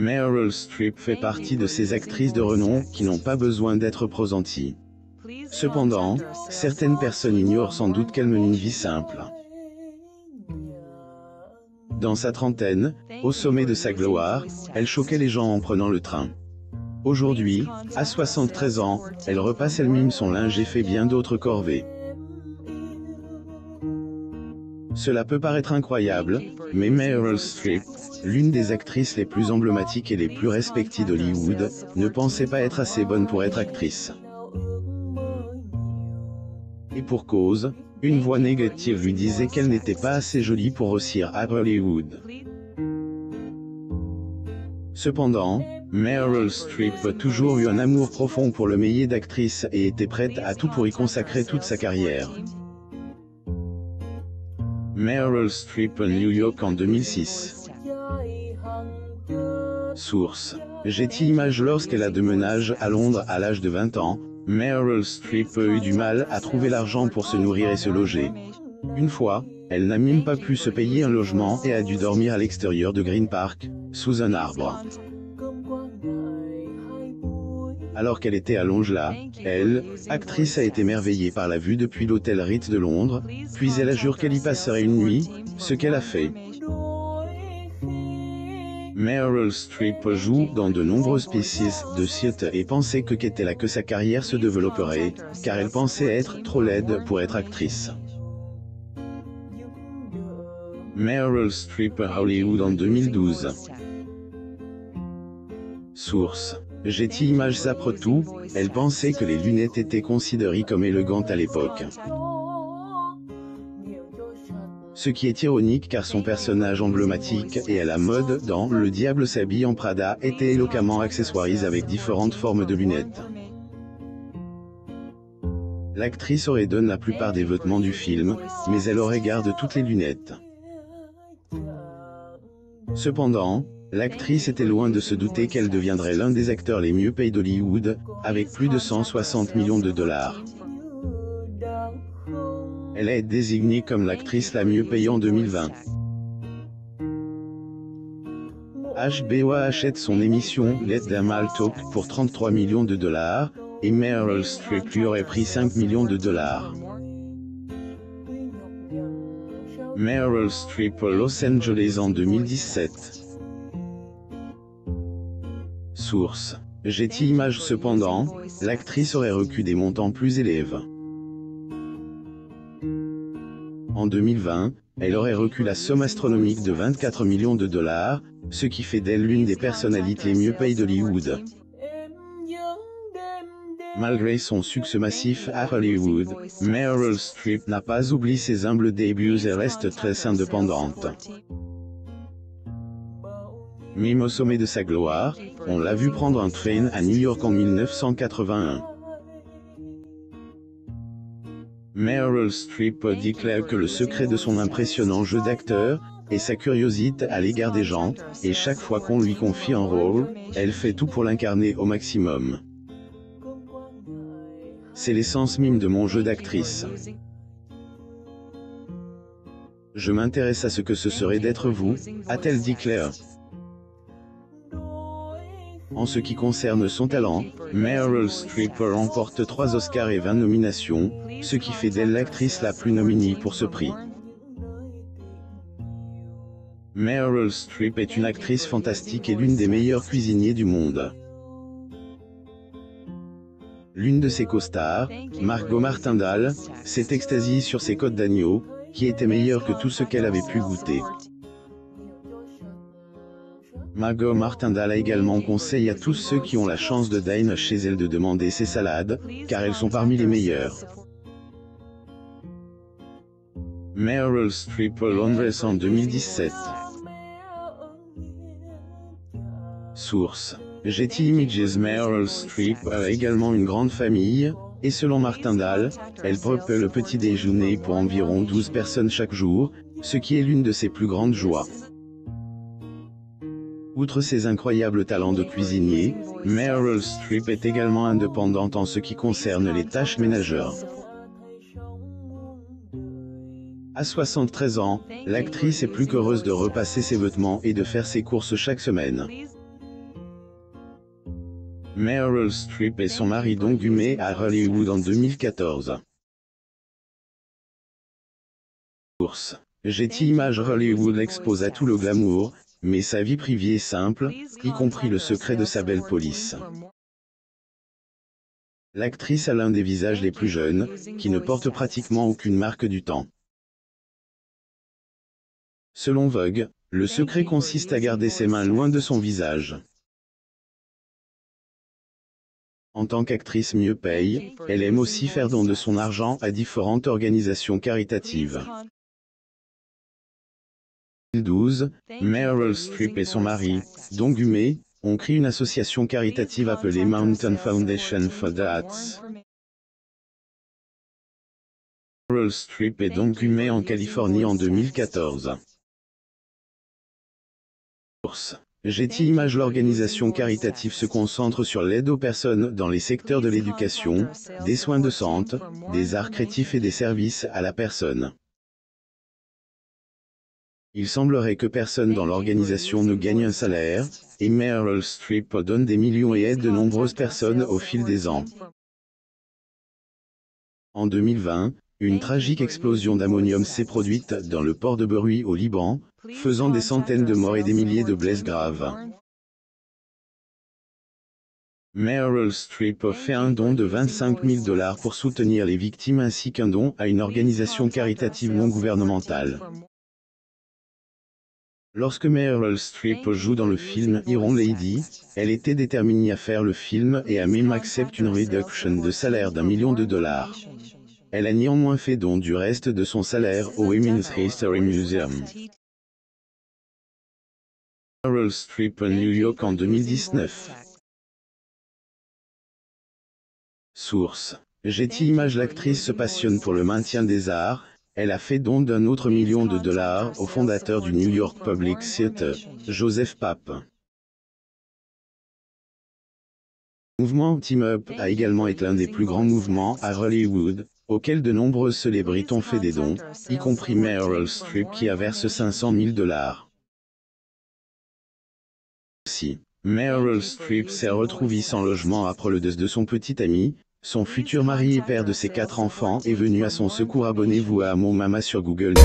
Meryl Streep fait partie de ces actrices de renom qui n'ont pas besoin d'être pressenties. Cependant, certaines personnes ignorent sans doute qu'elle mène une vie simple. Dans sa trentaine, au sommet de sa gloire, elle choquait les gens en prenant le train. Aujourd'hui, à 73 ans, elle repasse, elle mime son linge et fait bien d'autres corvées. Cela peut paraître incroyable, mais Meryl Streep, l'une des actrices les plus emblématiques et les plus respectées d'Hollywood, ne pensait pas être assez bonne pour être actrice. Et pour cause, une voix négative lui disait qu'elle n'était pas assez jolie pour réussir à Hollywood. Cependant, Meryl Streep a toujours eu un amour profond pour le métier d'actrice et était prête à tout pour y consacrer toute sa carrière. Meryl Streep à New York en 2006. Source: Getty Images. Lorsqu'elle a déménagé à Londres à l'âge de 20 ans, Meryl Streep a eu du mal à trouver l'argent pour se nourrir et se loger. Une fois, elle n'a même pas pu se payer un logement et a dû dormir à l'extérieur de Green Park, sous un arbre. Alors qu'elle était à Longela, elle, actrice, a été émerveillée par la vue depuis l'hôtel Ritz de Londres, puis elle a juré qu'elle y passerait une nuit, ce qu'elle a fait. Meryl Streep joue dans de nombreuses pièces de théâtre et pensait que qu'était là que sa carrière se développerait, car elle pensait être trop laide pour être actrice. Meryl Streep à Hollywood en 2012. Source: Getty Images. Après tout, elle pensait que les lunettes étaient considérées comme élégantes à l'époque. Ce qui est ironique car son personnage emblématique et à la mode dans Le Diable s'habille en Prada était éloquemment accessoirisé avec différentes formes de lunettes. L'actrice aurait donné la plupart des vêtements du film, mais elle aurait gardé toutes les lunettes. Cependant, l'actrice était loin de se douter qu'elle deviendrait l'un des acteurs les mieux payés d'Hollywood, avec plus de 160 millions de dollars. Elle a été désignée comme l'actrice la mieux payée en 2020. HBO achète son émission Let Them All Talk pour 33 millions de dollars, et Meryl Streep lui aurait pris 5 millions de dollars. Meryl Streep à Los Angeles en 2017. Source: Getty Images. Cependant, l'actrice aurait reçu des montants plus élevés. En 2020, elle aurait reçu la somme astronomique de 24 millions de dollars, ce qui fait d'elle l'une des personnalités les mieux payées d'Hollywood. Malgré son succès massif à Hollywood, Meryl Streep n'a pas oublié ses humbles débuts et reste très indépendante. Même au sommet de sa gloire, on l'a vu prendre un train à New York en 1981. Meryl Streep déclare que le secret de son impressionnant jeu d'acteur est sa curiosité à l'égard des gens, et chaque fois qu'on lui confie un rôle, elle fait tout pour l'incarner au maximum. C'est l'essence même de mon jeu d'actrice. Je m'intéresse à ce que ce serait d'être vous, a-t-elle déclaré. En ce qui concerne son talent, Meryl Streep remporte 3 Oscars et 20 nominations, ce qui fait d'elle l'actrice la plus nominée pour ce prix. Meryl Streep est une actrice fantastique et l'une des meilleures cuisinières du monde. L'une de ses co-stars, Margot Martindale, s'est extasiée sur ses côtes d'agneau, qui étaient meilleures que tout ce qu'elle avait pu goûter. Margot Martindale a également conseillé à tous ceux qui ont la chance de dîner chez elle de demander ses salades, car elles sont parmi les meilleures. Meryl Streep à Londres en 2017. Source: Getty Images. Meryl Streep a également une grande famille, et selon Martindale, elle prépare le petit déjeuner pour environ 12 personnes chaque jour, ce qui est l'une de ses plus grandes joies. Outre ses incroyables talents de cuisinier, Meryl Streep est également indépendante en ce qui concerne les tâches ménagères. À 73 ans, l'actrice est plus qu'heureuse de repasser ses vêtements et de faire ses courses chaque semaine. Meryl Streep et son mari Don Gumé à Hollywood en 2014. Source. Getty Images. Hollywood exposa tout le glamour, mais sa vie privée est simple, y compris le secret de sa belle police. L'actrice a l'un des visages les plus jeunes, qui ne porte pratiquement aucune marque du temps. Selon Vogue, le secret consiste à garder ses mains loin de son visage. En tant qu'actrice mieux paye, elle aime aussi faire don de son argent à différentes organisations caritatives. En 2012, Meryl Streep et son mari, Don Gumé, ont créé une association caritative appelée Mountain Foundation for the Arts. Meryl Streep et Don Gumé en Californie en 2014. Source. Getty Images. L'organisation caritative se concentre sur l'aide aux personnes dans les secteurs de l'éducation, des soins de santé, des arts créatifs et des services à la personne. Il semblerait que personne dans l'organisation ne gagne un salaire, et Meryl Streep donne des millions et aide de nombreuses personnes au fil des ans. En 2020, une tragique explosion d'ammonium s'est produite dans le port de Beirut au Liban, faisant des centaines de morts et des milliers de blessés graves. Meryl Streep fait un don de 25 000 $ pour soutenir les victimes ainsi qu'un don à une organisation caritative non gouvernementale. Lorsque Meryl Streep joue dans le film Iron Lady, elle était déterminée à faire le film et a même accepté une réduction de salaire d'1 million de $. Elle a néanmoins fait don du reste de son salaire au Women's History Museum. Meryl Streep New York en 2019. Source. Getty Images. L'actrice se passionne pour le maintien des arts. Elle a fait don d'1 autre $1 million au fondateur du New York Public Theatre, Joseph Papp. Le mouvement Team Up a également été l'un des plus grands mouvements à Hollywood, auquel de nombreuses célébrités ont fait des dons, y compris Meryl Streep qui a versé 500 000 $. Aussi, Meryl Streep s'est retrouvée sans logement après le décès de son petit ami. Son futur mari et père de ses 4 enfants est venu à son secours. Abonnez-vous à Mon Mama sur Google.